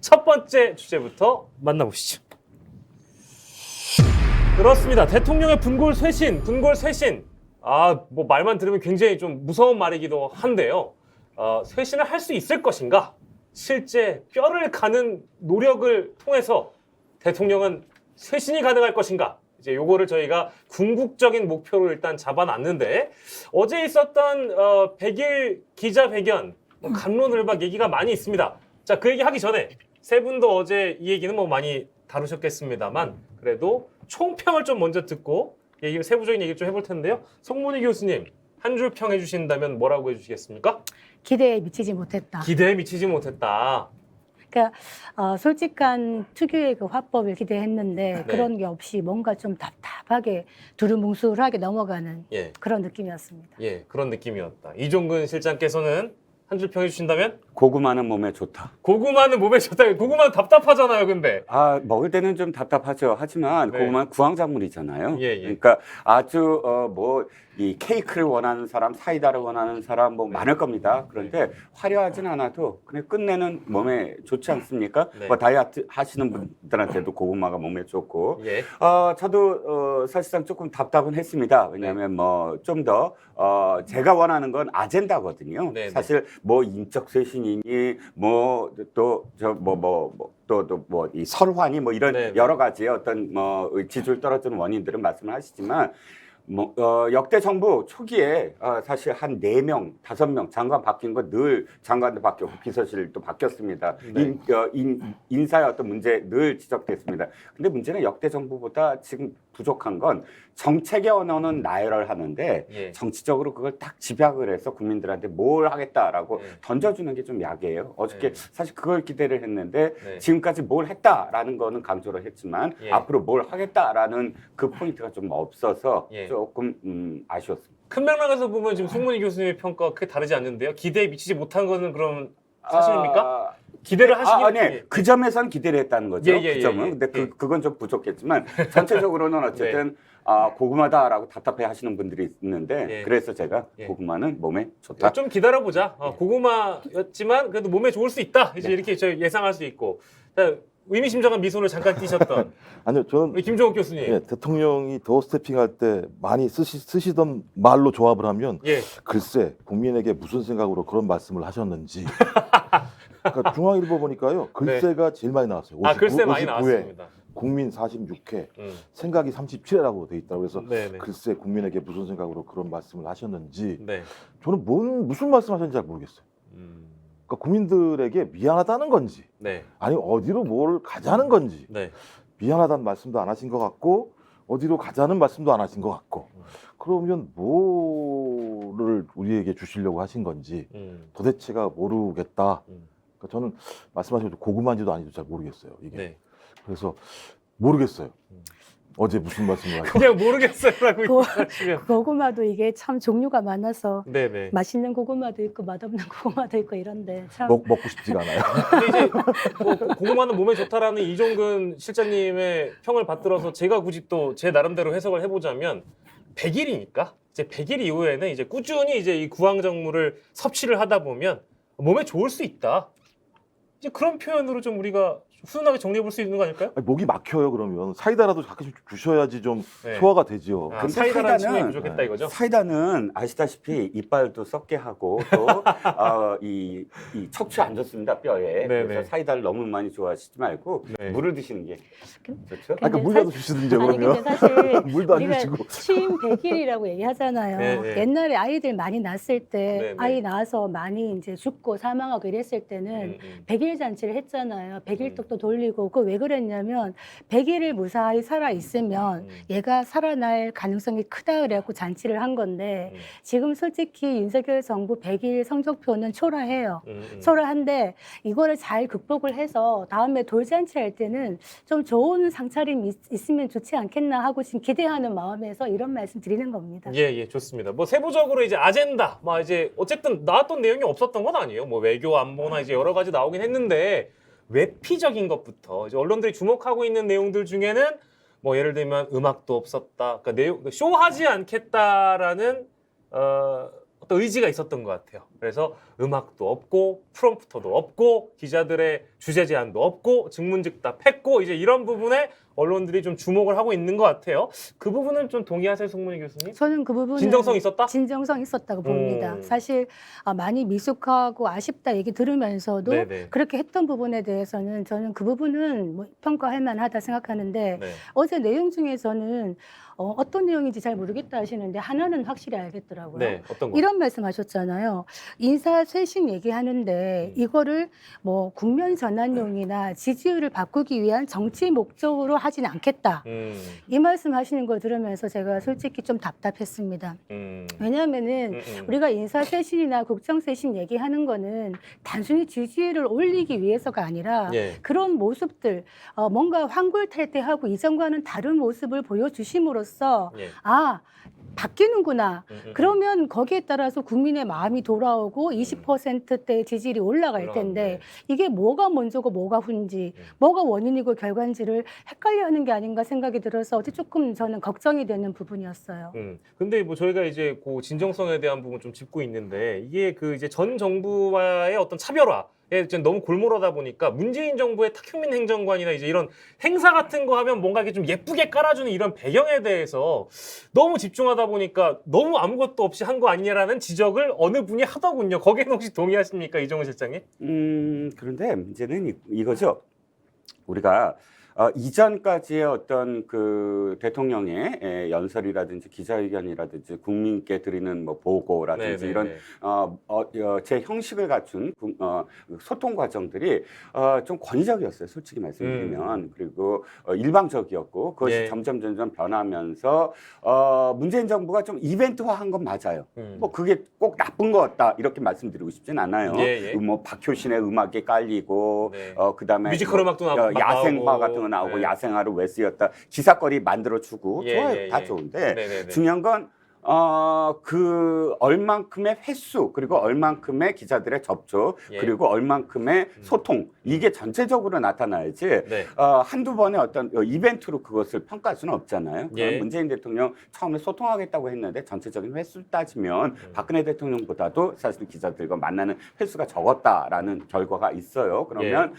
첫 번째 주제부터 만나보시죠. 그렇습니다. 대통령의 분골쇄신. 뭐 말만 들으면 굉장히 좀 무서운 말이기도 한데요. 쇄신을 할 수 있을 것인가? 실제 뼈를 가는 노력을 통해서 대통령은 쇄신이 가능할 것인가? 이제 요거를 저희가 궁극적인 목표로 일단 잡아놨는데 어제 있었던 100일 기자회견 갑론을박 얘기가 많이 있습니다. 자, 그 얘기 하기 전에 세 분도 어제 이 얘기는 뭐 많이 다루셨겠습니다만 그래도 총평을 좀 먼저 듣고 얘기 세부적인 얘기를 좀 해볼 텐데요. 송문희 교수님 한 줄 평 해주신다면 뭐라고 해주시겠습니까? 기대에 미치지 못했다. 기대에 미치지 못했다. 그러니까 솔직한 특유의 그 화법을 기대했는데 네. 그런 게 없이 뭔가 좀 답답하게 두루뭉술하게 넘어가는 예, 그런 느낌이었습니다. 예, 그런 느낌이었다. 이종근 실장께서는 한 줄 평 해주신다면? 고구마는 몸에 좋다. 고구마는 몸에 좋다. 고구마는 답답하잖아요, 근데. 먹을 때는 좀 답답하죠. 하지만 네. 고구마는 구황작물이잖아요. 예, 예. 그러니까 아주 이 케이크를 원하는 사람, 사이다를 원하는 사람 뭐 네. 많을 겁니다. 그런데 화려하진 않아도 그냥 끝내는 몸에 좋지 않습니까? 네. 뭐 다이어트 하시는 분들한테도 고구마가 몸에 좋고. 예. 저도 사실상 조금 답답은 했습니다. 왜냐하면 뭐 좀 더 제가 원하는 건 아젠다거든요. 네, 네. 사실 뭐 인적 쇄신이니 뭐 또 저 뭐 이 설화니 뭐 이런 네, 네. 여러 가지의 어떤 뭐 지지율 떨어지는 원인들은 말씀을 하시지만 뭐 역대 정부 초기에 사실 한 4명, 5명 장관 바뀐 거 늘 장관도 바뀌었고 비서실도 바뀌었습니다. 네. 인사의 어떤 문제 늘 지적됐습니다. 근데 문제는 역대 정부보다 지금 부족한 건 정책의 언어는 나열을 하는데 예. 정치적으로 그걸 딱 집약을 해서 국민들한테 뭘 하겠다라고 네. 던져주는 게 좀 약해요. 어저께 네. 사실 그걸 기대를 했는데 네. 지금까지 뭘 했다라는 거는 강조를 했지만 예. 앞으로 뭘 하겠다라는 그 포인트가 좀 없어서 예. 조금 아쉬웠습니다. 큰 맥락에서 보면 지금 송문희 교수님의 평가가 크게 다르지 않는데요. 기대에 미치지 못한 거는 그럼 사실입니까? 기대를 하시긴 아니, 예. 그 점에선 기대를 했다는 거죠. 예, 예, 그 점은. 예, 예. 근데 예. 그건 좀 부족했지만 전체적으로는 어쨌든 고구마다라고 답답해 하시는 분들이 있는데 예. 그래서 제가 예. 고구마는 몸에 좋다. 좀 기다려보자. 고구마였지만 그래도 몸에 좋을 수 있다. 이제 이렇게 저희 예상할 수 있고. 자, 의미심장한 미소를 잠깐 띄셨던 아니요, 저는 우리 김종욱 교수님. 예, 대통령이 도어 스태핑할 때 많이 쓰시던 말로 조합을 하면 예. 글쎄 국민에게 무슨 생각으로 그런 말씀을 하셨는지. 그러니까 중앙일보 보니까요, 글쎄가 제일 많이 나왔어요. 글쎄 많이 59회, 나왔습니다. 국민 46회, 음. 생각이 37회라고 돼 있다고 해서 네네. 글쎄 국민에게 무슨 생각으로 그런 말씀을 하셨는지 네. 저는 무슨 말씀하셨는지 잘 모르겠어요. 음. 그러니까 국민들에게 미안하다는 건지 네. 아니 어디로 뭘 가자는 건지 네. 미안하다는 말씀도 안 하신 것 같고 어디로 가자는 말씀도 안 하신 것 같고 그러면 뭐를 우리에게 주시려고 하신 건지 도대체가 모르겠다. 그러니까 저는 말씀하신 고구마인지도 아닌지도 잘 모르겠어요. 이게. 네. 그래서 모르겠어요. 어제 무슨 말씀을 하셨는지. 그냥 모르겠어요라고 하시면. 고구마도 이게 참 종류가 많아서 네네. 맛있는 고구마도 있고 맛없는 고구마도 있고 이런데 참 먹고 싶지가 않아요. 근데 이제 뭐 고구마는 몸에 좋다라는 이종근 실장님의 평을 받들어서 제가 굳이 또 제 나름대로 해석을 해보자면 100일이니까 이제 100일 이후에는 이제 꾸준히 이제 이 구황작물을 섭취를 하다 보면 몸에 좋을 수 있다. 이제 그런 표현으로 좀 우리가 훈훈하게 정리해 볼 수 있는 거 아닐까요? 아니, 목이 막혀요. 그러면 사이다라도 가끔씩 주셔야지 좀 네. 소화가 되지요. 아, 근데 사이다라는 칭이 사이다는- 부족했다 이거죠? 사이다는 아시다시피 이빨도 썩게 하고 또 이 척추 안 좋습니다, 뼈에. 네네. 그래서 사이다를 너무 많이 좋아하시지 말고 네. 물을 드시는 게 좋죠. 아까 근데 물이라도 주시든지 아니 그러면 근데 사실 물도 안 우리가 주시고. 취임 100일이라고 얘기하잖아요. 네, 네. 옛날에 아이들 많이 낳았을 때 네, 네. 아이 낳아서 많이 이제 죽고 사망하고 이랬을 때는 100일 잔치를 했잖아요. 100일 떡도 돌리고 그 왜 그랬냐면 100일을 무사히 살아 있으면 얘가 살아날 가능성이 크다 그래갖고 잔치를 한 건데 지금 솔직히 윤석열 정부 100일 성적표는 초라해요. 초라한데 이거를 잘 극복을 해서 다음에 돌잔치 할 때는 좀 좋은 상차림이 있으면 좋지 않겠나 하고 지금 기대하는 마음에서 이런 말씀 드리는 겁니다. 예, 좋습니다. 뭐 세부적으로 이제 아젠다, 뭐 이제 어쨌든 나왔던 내용이 없었던 건 아니에요. 뭐 외교 안보나 이제 여러 가지 나오긴 했는데 외피적인 것부터 이제 언론들이 주목하고 있는 내용들 중에는 뭐 예를 들면 음악도 없었다, 그러니까 쇼하지 않겠다라는 어떤 의지가 있었던 것 같아요. 그래서 음악도 없고 프롬프터도 없고 기자들의 주제 제한도 없고 증문즉답했고 이제 이런 부분에 언론들이 좀 주목을 하고 있는 것 같아요. 그 부분은 좀 동의하세요, 송문희 교수님? 저는 그 부분은 진정성 있었다? 진정성 있었다고 봅니다. 음. 사실 많이 미숙하고 아쉽다 얘기 들으면서도 네네. 그렇게 했던 부분에 대해서는 저는 그 부분은 뭐 평가할 만하다 생각하는데 네. 어제 내용 중에서는 어떤 내용인지 잘 모르겠다 하시는데 하나는 확실히 알겠더라고요. 네, 어떤 거? 이런 말씀하셨잖아요. 인사 쇄신 얘기하는데 이거를 뭐 국면 전환용이나 지지율을 바꾸기 위한 정치 목적으로 하진 않겠다. 이 말씀하시는 거 들으면서 제가 솔직히 좀 답답했습니다. 왜냐하면은 우리가 인사 쇄신이나 국정 쇄신 얘기하는 거는 단순히 지지율을 올리기 위해서가 아니라 예. 그런 모습들 뭔가 환골탈태하고 이전과는 다른 모습을 보여주심으로써 예. 아 바뀌는구나. 그러면 거기에 따라서 국민의 마음이 돌아오고 20%대 지지율이 올라갈 텐데 이게 뭐가 먼저고 뭐가 후인지 뭐가 원인이고 결과인지를 헷갈려하는 게 아닌가 생각이 들어서 어제 조금 저는 걱정이 되는 부분이었어요. 근데 뭐 저희가 이제 그 진정성에 대한 부분 좀 짚고 있는데 이게 그 이제 전 정부와의 어떤 차별화 지금 너무 골몰하다 보니까 문재인 정부의 탁현민 행정관이나 이제 이런 행사 같은 거 하면 뭔가 이렇게 좀 예쁘게 깔아주는 이런 배경에 대해서 너무 집중하다 보니까 너무 아무것도 없이 한 거 아니냐라는 지적을 어느 분이 하더군요. 거기에는 혹시 동의하십니까, 이종훈 실장님? 그런데 문제는 이거죠. 우리가 이전까지의 어떤 그 대통령의 연설이라든지 기자회견이라든지 국민께 드리는 뭐 보고라든지 네네네. 이런 제 형식을 갖춘 소통 과정들이 좀 권위적이었어요. 솔직히 말씀드리면. 그리고 일방적이었고 그것이 예. 점점 변하면서 문재인 정부가 좀 이벤트화한 건 맞아요. 뭐 그게 꼭 나쁜 것 같다 이렇게 말씀드리고 싶진 않아요. 예, 예. 뭐 박효신의 음악이 깔리고 네. 그다음에 뮤지컬 음악도 나오고 야생화 나오고. 같은 거 나오고 네. 야생화를 왜 쓰였다 기사거리 만들어주고 예, 좋아요. 예, 다 예. 좋은데 네네네. 중요한 건 그 얼만큼의 횟수 그리고 얼만큼의 기자들의 접촉 예. 그리고 얼만큼의 소통 이게 전체적으로 나타나야지 네. 한두 번의 어떤 이벤트로 그것을 평가할 수는 없잖아요. 예. 문재인 대통령 처음에 소통하겠다고 했는데 전체적인 횟수 따지면 박근혜 대통령보다도 사실 기자들과 만나는 횟수가 적었다라는 결과가 있어요. 그러면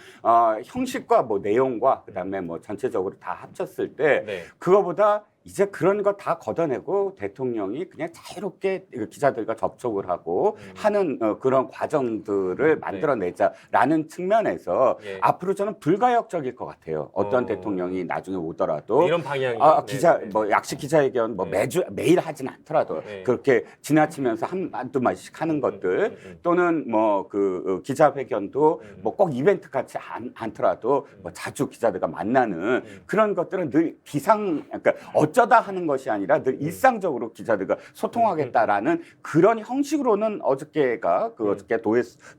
형식과 뭐 내용과 그다음에 뭐 전체적으로 다 합쳤을 때 네. 그거보다 이제 그런 거 다 걷어내고 대통령이 그냥 자유롭게 기자들과 접촉을 하고 하는 그런 과정들을 만들어내자라는 측면에서 예. 앞으로 저는 불가역적일 것 같아요. 어떤 대통령이 나중에 오더라도 이런 방향이 기자 뭐 약식 기자회견 뭐 매일 하진 않더라도 네. 그렇게 지나치면서 한두 마디씩 하는 것들 또는 뭐 그 기자회견도 뭐 꼭 이벤트 같이 않더라도 뭐 자주 기자들과 만나는 그런 것들은 늘 그러니까 어쩌다 하는 것이 아니라 늘 일상적으로 기자들과 소통하겠다라는 그런 형식으로는 어저께가 어저께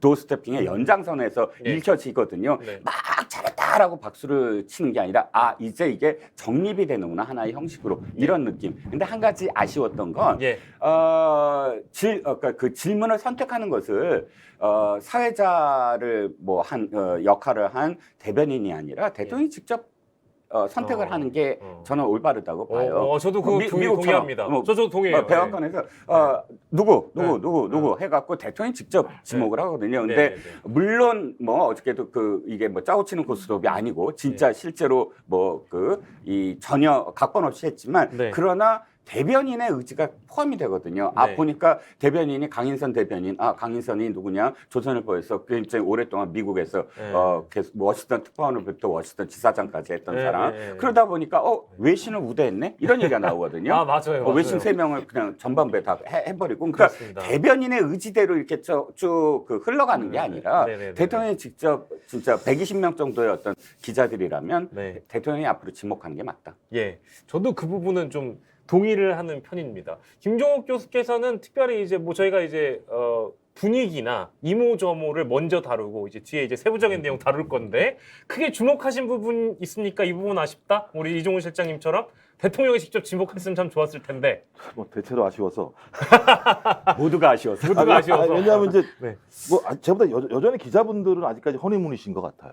도어스태핑의 연장선에서 예. 읽혀지거든요. 네. 막 잘했다라고 박수를 치는 게 아니라 이제 이게 정립이 되는구나 하나의 형식으로 이런 느낌. 근데 한 가지 아쉬웠던 건 예. 그러니까 그 질문을 선택하는 것을 사회자를 뭐 역할을 한 대변인이 아니라 대통령이 직접 선택을 하는 게 저는 올바르다고 봐요. 저도 그 미국처럼 동의합니다. 저도 동의해요. 백악관에서 누구 해갖고 대통령이 직접 지목을 하거든요. 근데 네네네. 물론 뭐 어저께도 이게 뭐 짜고 치는 고스톱이 아니고 진짜 실제로 뭐 이 전혀 각본 없이 했지만 네. 그러나 대변인의 의지가 포함이 되거든요. 네. 보니까 대변인이 강인선 대변인, 강인선이 누구냐? 조선일보에서 굉장히 오랫동안 미국에서 네. 계속 워싱턴 특파원으로부터 워싱턴 지사장까지 했던 네, 사람. 네, 네. 그러다 보니까 외신을 우대했네? 이런 얘기가 나오거든요. 맞아요. 외신 맞아요. 3명을 그냥 전반부에 다 해버리고. 그러니까 그렇습니다. 대변인의 의지대로 이렇게 쭉 흘러가는 게 아니라 네네네. 대통령이 직접 진짜 120명 정도의 어떤 기자들이라면 네. 대통령이 앞으로 지목하는 게 맞다. 예, 저도 그 부분은 좀 동의를 하는 편입니다. 김종욱 교수께서는 특별히 이제 뭐 저희가 이제 분위기나 이모저모를 먼저 다루고 이제 뒤에 이제 세부적인 내용 다룰 건데 크게 주목하신 부분 있습니까? 이 부분 아쉽다? 우리 이종훈 실장님처럼 대통령이 직접 지목했으면 참 좋았을 텐데. 뭐 대체로 아쉬워서. 모두가 아쉬워서. 모두가 아쉬워서. 왜냐하면 이제 네. 뭐 제보다 여전히 기자분들은 아직까지 허니문이신 것 같아요.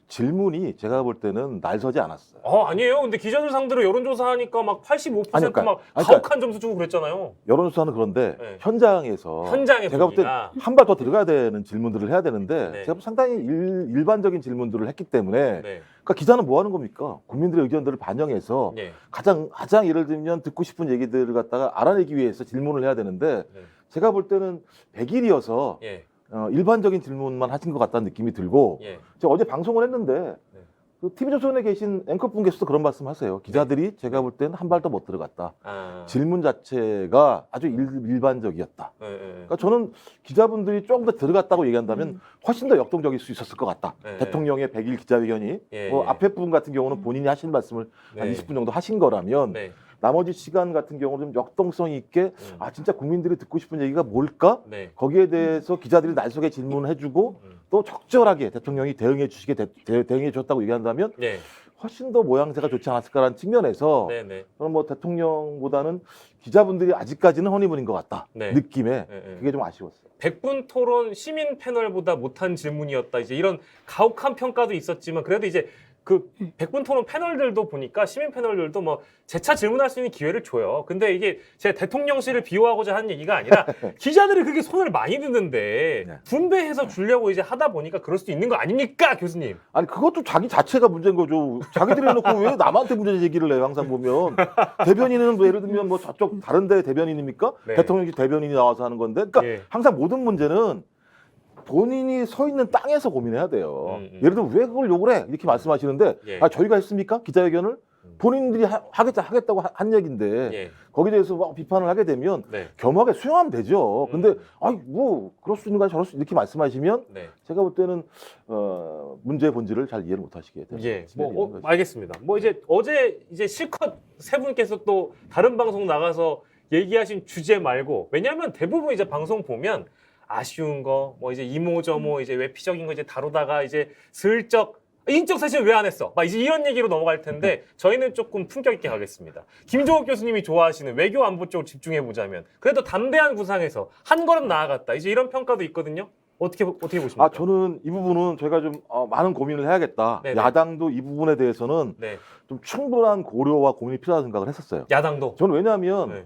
질문이 제가 볼 때는 날 서지 않았어요. 아니에요. 근데 기자들 상대로 여론조사하니까 막 85% 아니, 그러니까, 막 아니, 가혹한 점수 주고 그랬잖아요. 여론조사는 그런데 네. 현장에서 현장의 제가 볼 때 분위기가. 한 발 더 들어가야 되는 질문들을 해야 되는데 네. 제가 상당히 일반적인 질문들을 했기 때문에 네. 그러니까 기자는 뭐 하는 겁니까? 국민들의 의견들을 반영해서 네. 가장 예를 들면 듣고 싶은 얘기들을 갖다가 알아내기 위해서 질문을 해야 되는데 네. 제가 볼 때는 100일이어서 예. 일반적인 질문만 하신 것 같다는 느낌이 들고 예. 제가 어제 방송을 했는데 네. 그 TV조선에 계신 앵커분께서도 그런 말씀하세요. 기자들이 제가 볼 때는 한 발 더 못 들어갔다. 아. 질문 자체가 아주 일반적이었다. 예, 예. 그러니까 저는 기자분들이 조금 더 들어갔다고 얘기한다면 훨씬 더 역동적일 수 있었을 것 같다. 네. 대통령의 100일 기자회견이 예, 뭐 예. 앞에 부분 같은 경우는 본인이 하신 말씀을 한 네. 20분 정도 하신 거라면 네. 나머지 시간 같은 경우는 좀 역동성 있게 진짜 국민들이 듣고 싶은 얘기가 뭘까? 네. 거기에 대해서 기자들이 날속에 질문을 해주고 또 적절하게 대통령이 대응해 주시게 대응해 줬다고 얘기한다면 네. 훨씬 더 모양새가 좋지 않았을까라는 측면에서 네. 네. 저는 뭐 대통령보다는 기자분들이 아직까지는 허니문인 것 같다 네. 느낌에 네, 네. 그게 좀 아쉬웠어요. 100분 토론 시민 패널보다 못한 질문이었다. 이제 이런 가혹한 평가도 있었지만 그래도 이제 그 100분 토론 패널들도 보니까 시민 패널들도 뭐 재차 질문할 수 있는 기회를 줘요. 근데 이게 제 대통령실을 비호하고자 하는 얘기가 아니라 기자들이 그렇게 손을 많이 드는데 네. 분배해서 주려고 이제 하다 보니까 그럴 수도 있는 거 아닙니까, 교수님? 아니 그것도 자기 자체가 문제인 거죠. 자기들이 해놓고 왜 남한테 문제 제기를 해요? 항상 보면 대변인은 뭐 예를 들면 뭐 저쪽 다른데 대변인입니까? 네. 대통령실 대변인이 나와서 하는 건데, 그러니까 예. 항상 모든 문제는 본인이 서 있는 땅에서 고민해야 돼요. 예를 들면 왜 그걸 욕을 해? 이렇게 말씀하시는데 예. 저희가 했습니까? 기자회견을? 본인들이 하겠다고 한 얘기인데 예. 거기에 대해서 막 비판을 하게 되면 네. 겸하게 수용하면 되죠. 근데 뭐 그럴 수 있는 거야 저럴 수 이렇게 말씀하시면 네. 제가 볼 때는 문제의 본질을 잘 이해를 못 하시게 돼요. 예, 뭐 알겠습니다. 뭐 이제 어제 이제 실컷 세 분께서 또 다른 방송 나가서 얘기하신 주제 말고, 왜냐하면 대부분 이제 방송 보면 아쉬운 거, 뭐 이제 이모저모 이제 외피적인 거 이제 다루다가 이제 슬쩍 인적 사실 왜 안 했어? 막 이제 이런 얘기로 넘어갈 텐데 저희는 조금 품격 있게 가겠습니다. 김종욱 교수님이 좋아하시는 외교 안보 쪽으로 집중해 보자면 그래도 담대한 구상에서 한 걸음 나아갔다. 이제 이런 평가도 있거든요. 어떻게 보십니까? 저는 이 부분은 저희가 좀 많은 고민을 해야겠다. 네네. 야당도 이 부분에 대해서는 네, 좀 충분한 고려와 고민이 필요하다고 생각을 했었어요. 야당도. 저는 왜냐하면 네.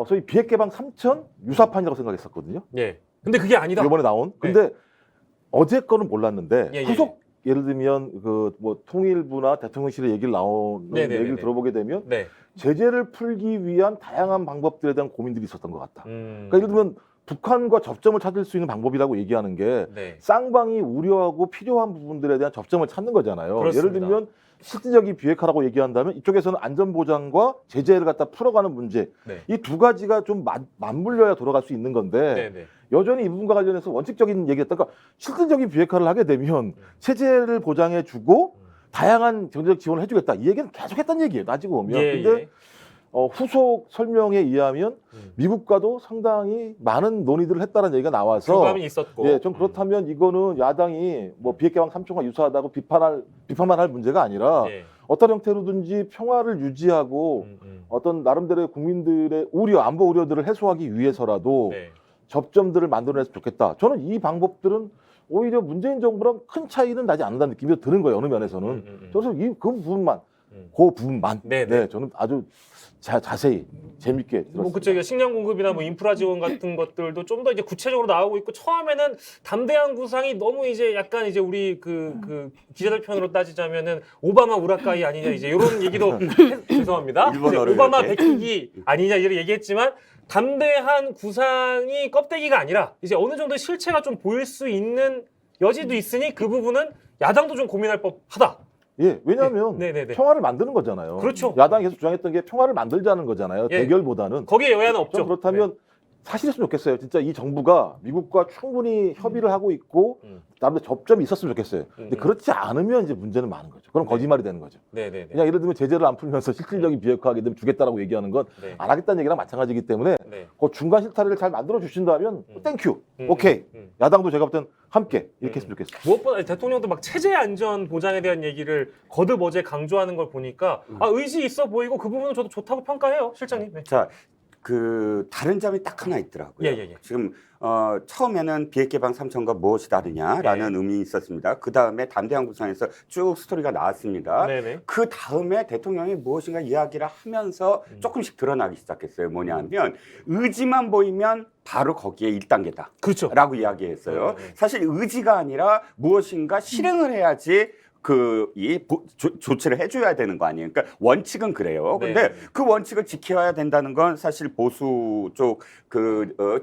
소위 비핵 개방 3천 유사판이라고 생각했었거든요. 예. 근데 그게 아니다. 이번에 나온. 근데 어제 거는 몰랐는데 예, 예. 후속 예를 들면 그 뭐 통일부나 대통령실의 얘기를 나오는 네네네네. 얘기를 들어보게 되면 네. 제재를 풀기 위한 다양한 방법들에 대한 고민들이 있었던 것 같다. 음. 그러니까 예를 들면 북한과 접점을 찾을 수 있는 방법이라고 얘기하는 게 네. 쌍방이 우려하고 필요한 부분들에 대한 접점을 찾는 거잖아요. 그렇습니다. 예를 들면 실질적인 비핵화라고 얘기한다면 이쪽에서는 안전보장과 제재를 갖다 풀어가는 문제, 네. 이 두 가지가 좀 맞물려야 돌아갈 수 있는 건데 네, 네. 여전히 이 부분과 관련해서 원칙적인 얘기했다. 그러니까 실질적인 비핵화를 하게 되면 체제를 보장해주고 다양한 경제적 지원을 해주겠다. 이 얘기는 계속 했던 얘기예요. 따지고 보면. 예, 근데 예. 후속 설명에 의하면 미국과도 상당히 많은 논의들을 했다는 얘기가 나와서 교감이 있었고. 예, 좀 그렇다면 이거는 야당이 뭐 비핵개방 3초가 유사하다고 비판만 할 문제가 아니라 예. 어떤 형태로든지 평화를 유지하고 어떤 나름대로의 국민들의 우려, 안보 우려들을 해소하기 위해서라도 네. 접점들을 만들어내서 좋겠다. 저는 이 방법들은 오히려 문재인 정부랑 큰 차이는 나지 않는다는 느낌이 드는 거예요. 어느 면에서는. 그래서 그 부분만, 네, 네, 저는 아주 자세히 재밌게 들었습니다. 뭐 그쪽 식량 공급이나 뭐 인프라 지원 같은 것들도 좀 더 이제 구체적으로 나오고 있고, 처음에는 담대한 구상이 너무 이제 약간 이제 우리 그 기자들 편으로 따지자면은 오바마 우라카이 아니냐 이제 이런 얘기도 죄송합니다. 일본어로 오바마 이렇게. 백기기 아니냐 이렇게 얘기했지만, 담대한 구상이 껍데기가 아니라 이제 어느 정도 실체가 좀 보일 수 있는 여지도 있으니 그 부분은 야당도 좀 고민할 법하다. 예, 왜냐하면 네, 네, 네. 평화를 만드는 거잖아요. 그렇죠. 야당이 계속 주장했던 게 평화를 만들자는 거잖아요. 예. 대결보다는. 거기에 여야는 좀 없죠. 그렇다면 사실이었으면 좋겠어요. 진짜 이 정부가 미국과 충분히 협의를 하고 있고 나름대로 접점이 있었으면 좋겠어요. 근데 그렇지 않으면 이제 문제는 많은 거죠. 그럼 네. 거짓말이 되는 거죠. 네, 네, 네. 그냥 예를 들면 제재를 안 풀면서 실질적인 비핵화하게 되면 주겠다라고 얘기하는 건 네. 안 하겠다는 얘기랑 마찬가지이기 때문에 네. 그 중간 실타래를 잘 만들어 주신다면 땡큐, 음, 오케이. 음. 야당도 제가 볼 땐 함께 이렇게 했으면 좋겠어요. 무엇보다 대통령도 막 체제 안전 보장에 대한 얘기를 거듭 어제 강조하는 걸 보니까 의지 있어 보이고 그 부분은 저도 좋다고 평가해요, 실장님. 네. 자, 그 다른 점이 딱 하나 있더라고요. 예, 예, 예. 지금 처음에는 비핵 개방 3천과 무엇이 다르냐라는 네. 의문이 있었습니다. 그 다음에 담대한 구상에서 쭉 스토리가 나왔습니다. 네네. 그 다음에 대통령이 무엇인가 이야기를 하면서 조금씩 드러나기 시작했어요. 뭐냐면 의지만 보이면 바로 거기에 1단계다. 그렇죠. 라고 이야기했어요. 네. 사실 의지가 아니라 무엇인가 실행을 해야지 조치를 해줘야 되는 거 아니에요. 그러니까 원칙은 그래요. 근데 네. 그 원칙을 지켜야 된다는 건 사실 보수 쪽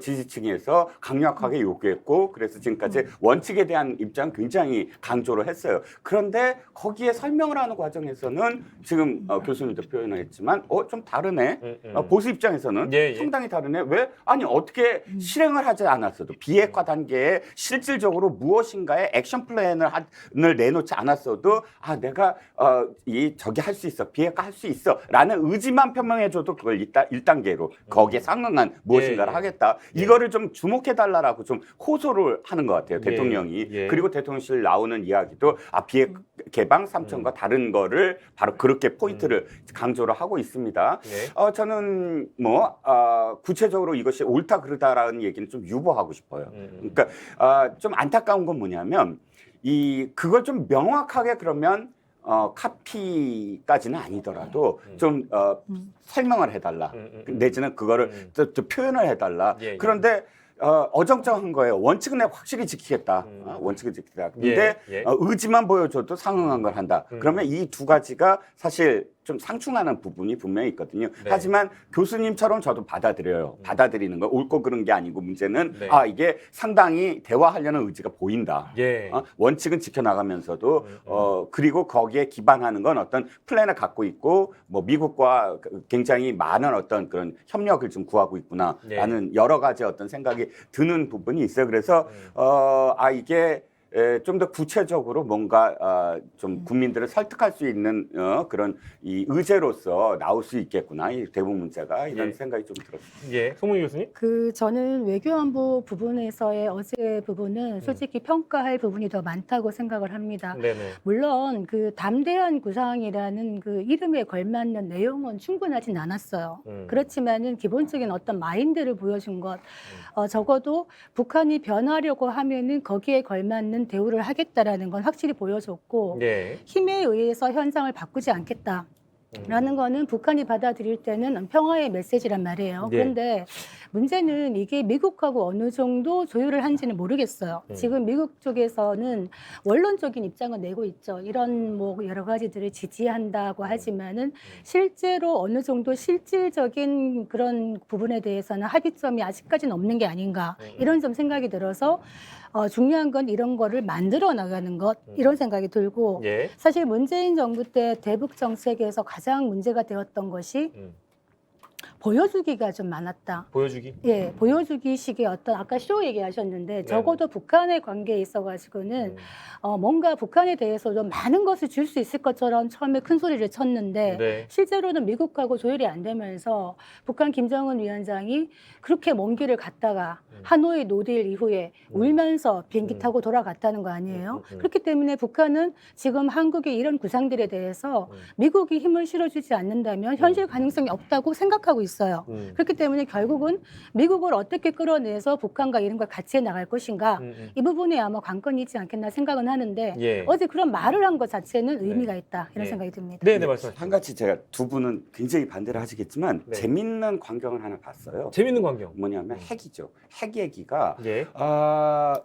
지지층에서 강력하게 요구했고, 그래서 지금까지 원칙에 대한 입장 굉장히 강조를 했어요. 그런데 거기에 설명을 하는 과정에서는 지금 교수님도 표현을 했지만 좀 다르네. 보수 입장에서는 예, 예. 상당히 다르네. 왜? 아니 어떻게 실행을 하지 않았어도 비핵화 단계에 실질적으로 무엇인가의 액션 플랜을 내놓지 않았어도 내가 저기 할 수 있어, 비핵화 할 수 있어라는 의지만 표명해줘도 그걸 1단계로 거기에 상응한 무엇인가를 예. 하겠다. 예. 이거를 좀 주목해달라고 좀 호소를 하는 것 같아요, 예. 대통령이. 예. 그리고 대통령실 나오는 이야기도 비핵 개방 3천과 다른 거를 바로 그렇게 포인트를 강조를 하고 있습니다. 네. 저는 구체적으로 이것이 옳다 그르다라는 얘기는 좀 유보하고 싶어요. 그러니까 좀 안타까운 건 뭐냐면 그걸 좀 명확하게 그러면 카피까지는 아니더라도 좀 설명을 해달라. 내지는 그거를 또 표현을 해달라. 예, 예. 그런데 어정쩡한 거예요. 원칙은 내가 확실히 지키겠다. 원칙은 지키겠다. 근데 예, 예. 의지만 보여줘도 상응한 걸 한다. 그러면 이 두 가지가 사실 좀 상충하는 부분이 분명히 있거든요. 네. 하지만 교수님처럼 저도 받아들여요. 받아들이는 거 옳고 그른 게 아니고 문제는 네. 이게 상당히 대화하려는 의지가 보인다. 예. 원칙은 지켜나가면서도 그리고 거기에 기반하는 건 어떤 플랜을 갖고 있고 뭐 미국과 굉장히 많은 어떤 그런 협력을 좀 구하고 있구나라는 여러 가지 어떤 생각이 드는 부분이 있어요. 그래서 이게 좀 더 구체적으로 뭔가 좀 국민들을 설득할 수 있는 그런 이 의제로서 나올 수 있겠구나, 이 대북 문제가, 이런 예. 생각이 좀 들었어요. 예. 송문희 교수님? 저는 외교안보 부분에서의 어제 부분은 솔직히 평가할 부분이 더 많다고 생각을 합니다. 네네. 물론 담대한 구상이라는 그 이름에 걸맞는 내용은 충분하진 않았어요. 그렇지만은 기본적인 어떤 마인드를 보여준 것, 적어도 북한이 변하려고 하면은 거기에 걸맞는 대우를 하겠다라는 건 확실히 보여줬고, 예. 힘에 의해서 현상을 바꾸지 않겠다. 라는 거는 북한이 받아들일 때는 평화의 메시지란 말이에요. 예. 그런데 문제는 이게 미국하고 어느 정도 조율을 한지는 모르겠어요. 지금 미국 쪽에서는 원론적인 입장을 내고 있죠. 이런 뭐 여러 가지들을 지지한다고 하지만은 실제로 어느 정도 실질적인 그런 부분에 대해서는 합의점이 아직까지는 없는 게 아닌가, 이런 좀 생각이 들어서 중요한 건 이런 거를 만들어 나가는 것, 이런 생각이 들고, 예. 사실 문재인 정부 때 대북 정책에서 가장 문제가 되었던 것이 보여주기가 좀 많았다. 보여주기. 예, 보여주기식의 어떤 아까 쇼 얘기하셨는데 적어도 북한의 관계에 있어가지고는 뭔가 북한에 대해서도 많은 것을 줄 수 있을 것처럼 처음에 큰 소리를 쳤는데 네. 실제로는 미국하고 조율이 안 되면서 북한 김정은 위원장이 그렇게 먼 길을 갔다가 하노이 노딜 이후에 울면서 비행기 타고 돌아갔다는 거 아니에요? 그렇기 때문에 북한은 지금 한국의 이런 구상들에 대해서 미국이 힘을 실어주지 않는다면 현실 가능성이 없다고 생각하고 있어요. 그렇기 때문에 결국은 미국을 어떻게 끌어내서 북한과 이런 걸 같이 해나갈 것인가, 이 부분에 아마 관건이 있지 않겠나 생각은 하는데 예. 어제 그런 말을 한 것 자체는 의미가 있다, 이런 네. 생각이 듭니다. 네, 네, 말씀하세요. 한 가지 제가 두 분은 굉장히 반대를 하시겠지만 네. 재밌는 광경을 하나 봤어요. 재밌는 광경. 뭐냐면 핵이죠. 핵 얘기가 예.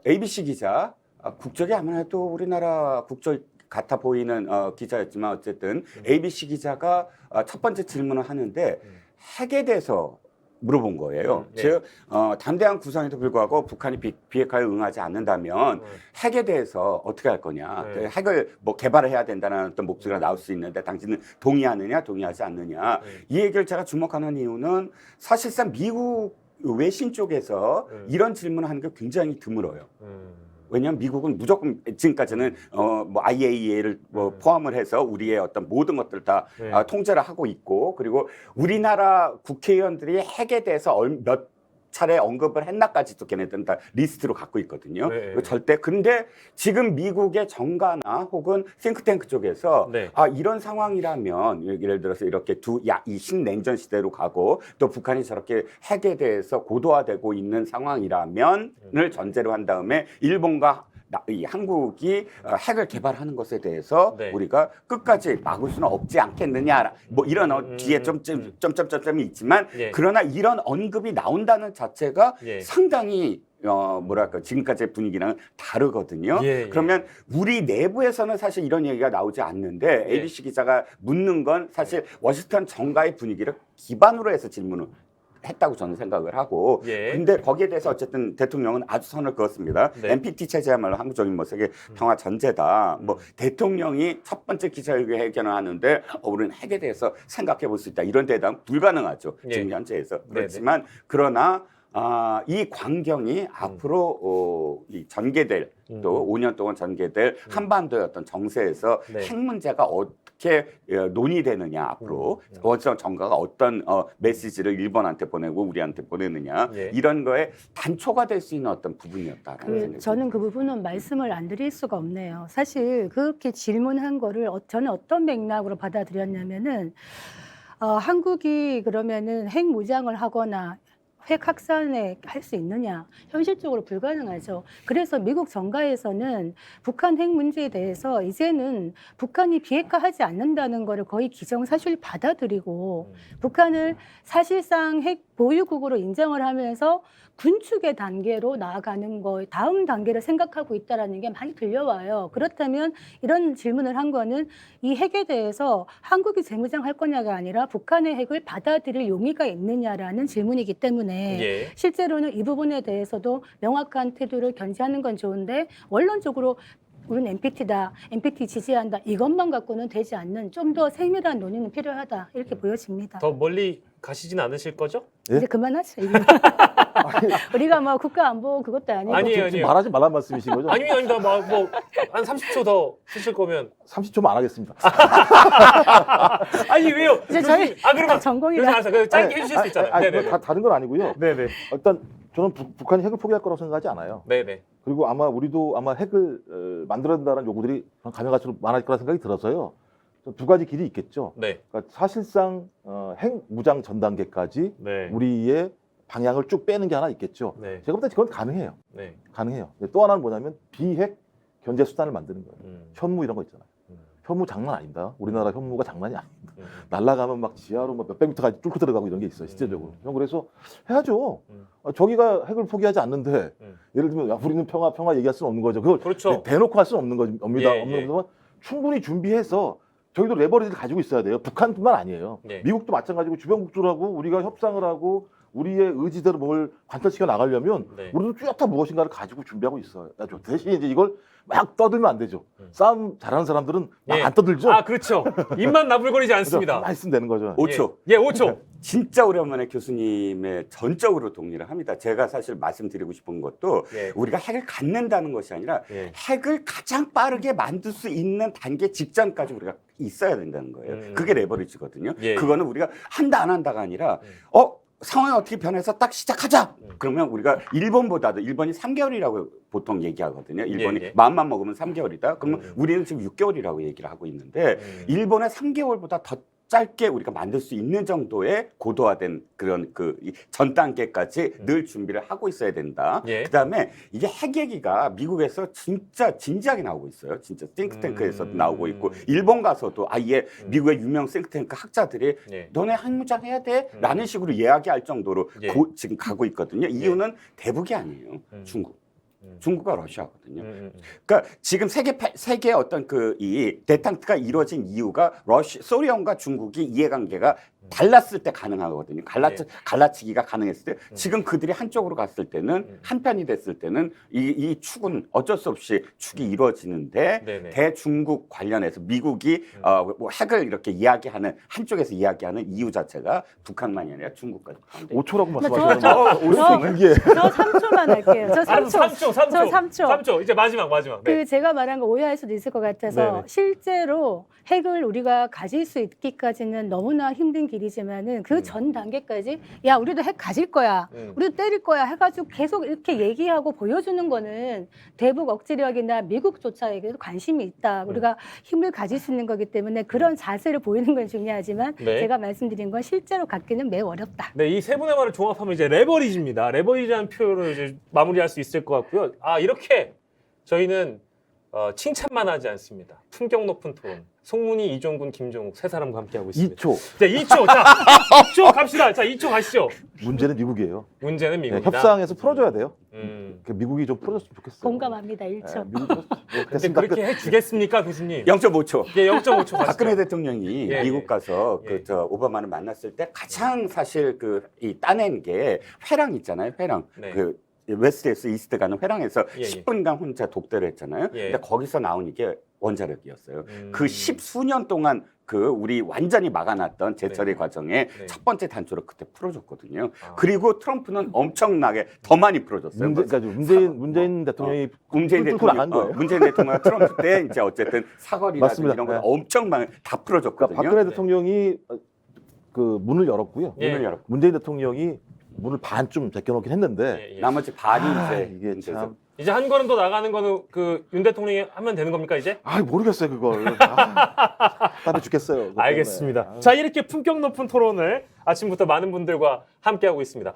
ABC 기자, 국적이 아무래도 우리나라 국적 같아 보이는 기자였지만 어쨌든 ABC 기자가 첫 번째 질문을 하는데 핵에 대해서 물어본 거예요. 네. 즉 담대한 구상에도 불구하고 북한이 비핵화에 응하지 않는다면 핵에 대해서 어떻게 할 거냐. 네. 핵을 뭐 개발을 해야 된다는 어떤 목소리가 나올 수 있는데 당신은 동의하느냐 동의하지 않느냐. 이 얘기를 제가 주목하는 이유는 사실상 미국 외신 쪽에서 이런 질문을 하는 게 굉장히 드물어요. 왜냐하면 미국은 무조건 지금까지는 뭐 IAEA를 뭐 포함을 해서 우리의 어떤 모든 것들을 다 통제를 하고 있고, 그리고 우리나라 국회의원들이 핵에 대해서 차례 언급을 했나까지도 걔네들은 다 리스트로 갖고 있거든요. 네. 이거 절대. 근데 지금 미국의 정가나 혹은 싱크탱크 쪽에서 네. 이런 상황이라면 예를 들어서 이렇게 이 신냉전 시대로 가고 또 북한이 저렇게 핵에 대해서 고도화되고 있는 상황이라면을 전제로 한 다음에 일본과 이 한국이 핵을 개발하는 것에 대해서 네. 우리가 끝까지 막을 수는 없지 않겠느냐 뭐 이런 뒤에 점점점점이 있지만 예. 그러나 이런 언급이 나온다는 자체가 예. 상당히 뭐랄까 지금까지의 분위기랑 다르거든요. 예, 예. 그러면 우리 내부에서는 사실 이런 얘기가 나오지 않는데 예. ABC 기자가 묻는 건 사실 워싱턴 정가의 분위기를 기반으로 해서 질문을 했다고 저는 생각을 하고 예. 근데 거기에 대해서 어쨌든 대통령은 아주 선을 그었습니다. 네. NPT 체제야말로 한국적인 뭐 세계 평화 전제다. 뭐 대통령이 첫 번째 기자회견을 하는데 우리는 핵에 대해서 생각해 볼 수 있다. 이런 대답 불가능하죠. 예. 지금 현재에서. 네네. 그렇지만 그러나 이 광경이 앞으로 이 전개될 또 5년 동안 전개될 한반도의 어떤 정세에서 네. 핵 문제가 어떻게 논의되느냐 앞으로 워싱턴 정가가 어떤 메시지를 일본한테 보내고 우리한테 보내느냐 예. 이런 거에 단초가 될 수 있는 어떤 부분이었다라는 생각이 저는 그 부분은 말씀을 안 드릴 수가 없네요. 사실 그렇게 질문한 거를 저는 어떤 맥락으로 받아들였냐면은 한국이 그러면은 핵 무장을 하거나 핵 확산에 할 수 있느냐? 현실적으로 불가능하죠. 그래서 미국 정가에서는 북한 핵 문제에 대해서 이제는 북한이 비핵화하지 않는다는 거를 거의 기정사실 받아들이고 북한을 사실상 핵 보유국으로 인정을 하면서 군축의 단계로 나아가는 거 다음 단계를 생각하고 있다는 게 많이 들려와요. 그렇다면 이런 질문을 한 거는 이 핵에 대해서 한국이 재무장할 거냐가 아니라 북한의 핵을 받아들일 용의가 있느냐라는 질문이기 때문에 예. 실제로는 이 부분에 대해서도 명확한 태도를 견지하는 건 좋은데 원론적으로 우리는 NPT다, NPT 지지한다 이것만 갖고는 되지 않는 좀 더 세밀한 논의는 필요하다 이렇게 보여집니다. 더 멀리 가시진 않으실 거죠? 예? 이제 그만하죠. 이제. 우리가 뭐 국가 안보 그것도 아니고 아니에요, 지금 아니에요. 말하지 말란 말씀이신 거죠? 아니면 아니다. 뭐한 30초 더 쓰실 거면 30초만 안 하겠습니다. 아니 왜요? 이제 저희 그러면 전공이라. 알았어. 그 짧게 해주실 수 있잖아요. 네네. 다 다른 건 아니고요. 네네. 일단 저는 북한이 핵을 포기할 거라고 생각하지 않아요. 네네. 그리고 아마 우리도 아마 핵을 만들어야 된다는 요구들이 가능할수록 많을 거라 생각이 들어서요. 두 가지 길이 있겠죠. 네. 그러니까 사실상 핵 무장 전 단계까지 네. 우리의 방향을 쭉 빼는 게 하나 있겠죠. 네. 제가 볼 때 그건 가능해요. 네. 가능해요. 근데 또 하나는 뭐냐면 비핵 견제 수단을 만드는 거예요. 현무 이런 거 있잖아요. 현무 장난 아닙니다. 우리나라 현무가 장난이 아닙니다. 날아가면 막 지하로 막 몇백 미터까지 뚫고 들어가고 이런 게 있어요. 실제적으로. 형 그래서 해야죠. 저기가 핵을 포기하지 않는데 예를 들면 야, 우리는 평화 얘기할 수는 없는 거죠. 그걸 그렇죠. 대놓고 할 수는 없는 겁니다. 예, 없는 예. 거지만 충분히 준비해서 저희도 레버리지를 가지고 있어야 돼요. 북한뿐만 아니에요. 네. 미국도 마찬가지고 주변 국들하고 우리가 협상을 하고 우리의 의지대로 뭘 관철시켜 나가려면 네. 우리도 뚜렷한 무엇인가를 가지고 준비하고 있어야죠. 대신 이제 이걸 막 떠들면 안 되죠. 싸움 잘하는 사람들은 막 예. 안 떠들죠. 아 그렇죠. 입만 나불거리지 그죠? 않습니다. 만 있으면 되는 거죠. 5초. 예, 5초. 진짜 오랜만에 교수님의 전적으로 동의를 합니다. 제가 사실 말씀드리고 싶은 것도 예. 우리가 핵을 갖는다는 것이 아니라 예. 핵을 가장 빠르게 만들 수 있는 단계 직전까지 우리가 있어야 된다는 거예요. 그게 레버리지거든요. 예. 그거는 우리가 한다 안 한다가 아니라 상황이 어떻게 변해서 딱 시작하자. 그러면 우리가 일본보다도 일본이 3개월이라고 보통 얘기하거든요. 일본이 예. 마음만 먹으면 3개월이다. 그러면 우리는 지금 6개월이라고 얘기를 하고 있는데 일본의 3개월보다 더 짧게 우리가 만들 수 있는 정도의 고도화된 그런 이 전 단계까지 늘 준비를 하고 있어야 된다. 예. 그다음에 이게 핵 얘기가 미국에서 진짜 진지하게 나오고 있어요. 진짜 싱크탱크에서도 나오고 있고 일본 가서도 아예 미국의 유명 싱크탱크 학자들이 예. 너네 핵무장 해야 돼? 라는 식으로 이야기할 정도로 예. 지금 가고 있거든요. 이유는 대북이 아니에요. 중국. 중국과 러시아거든요. 그러니까 지금 세계 어떤 이 대탕트가 이루어진 이유가 소련과 중국이 이해관계가 달랐을 때 가능하거든요. 갈라치기가 가능했을 때 지금 그들이 한쪽으로 갔을 때는 한편이 됐을 때는 이 축은 어쩔 수 없이 축이 이루어지는데 네네. 대중국 관련해서 미국이 뭐 핵을 이렇게 이야기하는 한쪽에서 이야기하는 이유 자체가 북한만이 아니라 중국까지. 5초라고 저 말씀하셨는데 길게. 저 3초만 할게요. 저 3초. 저 3초. 3초. 이제 마지막. 네. 그 제가 말한 거 오해할 수도 있을 것 같아서 네네. 실제로 핵을 우리가 가질 수 있기까지는 너무나 힘든 길이 일이지만은 그 전 단계까지 야 우리도 핵 가질 거야, 우리도 때릴 거야 해가지고 계속 이렇게 얘기하고 보여주는 거는 대북 억지력이나 미국조차에게도 관심이 있다. 우리가 힘을 가질 수 있는 거기 때문에 그런 자세를 보이는 건 중요하지만 네. 제가 말씀드린 건 실제로 갖기는 매우 어렵다. 네, 이 세 분의 말을 종합하면 이제 레버리지입니다. 레버리지라는 표현을 이제 마무리할 수 있을 것 같고요. 아, 이렇게 저희는 칭찬만 하지 않습니다. 품격 높은 토론. 송문희, 이종군, 김종욱 세 사람과 함께하고 있습니다. 2초. 자, 2초. 자, 2초 갑시다. 자, 2초 가시죠. 문제는 미국이에요. 문제는 네, 미국이다. 협상에서 풀어줘야 돼요. 음. 그 미국이 좀 풀어줬으면 좋겠어요. 공감합니다. 1초. 미국 풀어줬으면 근데 됐습니다. 그렇게 해주겠습니까, 교수님? 0.5초. 예, 0.5초 가시죠. 박근혜 대통령이 예, 미국 예. 가서 예. 저 오바마를 만났을 때 가장 사실 이 따낸 게 회랑 있잖아요. 회랑. 네. 그 웨스트에서 이스트 가는 회랑에서 예, 예. 10분간 혼자 독대를 했잖아요. 예. 근데 거기서 나온 이게 원자력이었어요. 음. 그 10수년 동안 그 우리 완전히 막아놨던 재처리 네. 과정에 네. 첫 번째 단추를 그때 풀어줬거든요. 아. 그리고 트럼프는 엄청나게 더 많이 풀어줬어요. 그러니까 문재인 대통령이 문재인 뚫고 대통령, 나간 거예요. 문재인 대통령 트럼프 때 이제 어쨌든 사거리라든지 맞습니다. 이런 거 네. 엄청 많이 다 풀어줬거든요. 그러니까 박근혜 네. 대통령이 그 문을 열었고요. 예. 문을 열었고 문재인 대통령이 문을 반쯤 제껴놓긴 했는데 예, 예. 나머지 반이 이게 이제 참. 이제 한 걸음 더 나가는 거는 그 윤 대통령이 하면 되는 겁니까 이제? 모르겠어요 그걸. 답답해 죽겠어요. 그것 알겠습니다. 때문에. 자, 이렇게 품격 높은 토론을 아침부터 많은 분들과 함께하고 있습니다.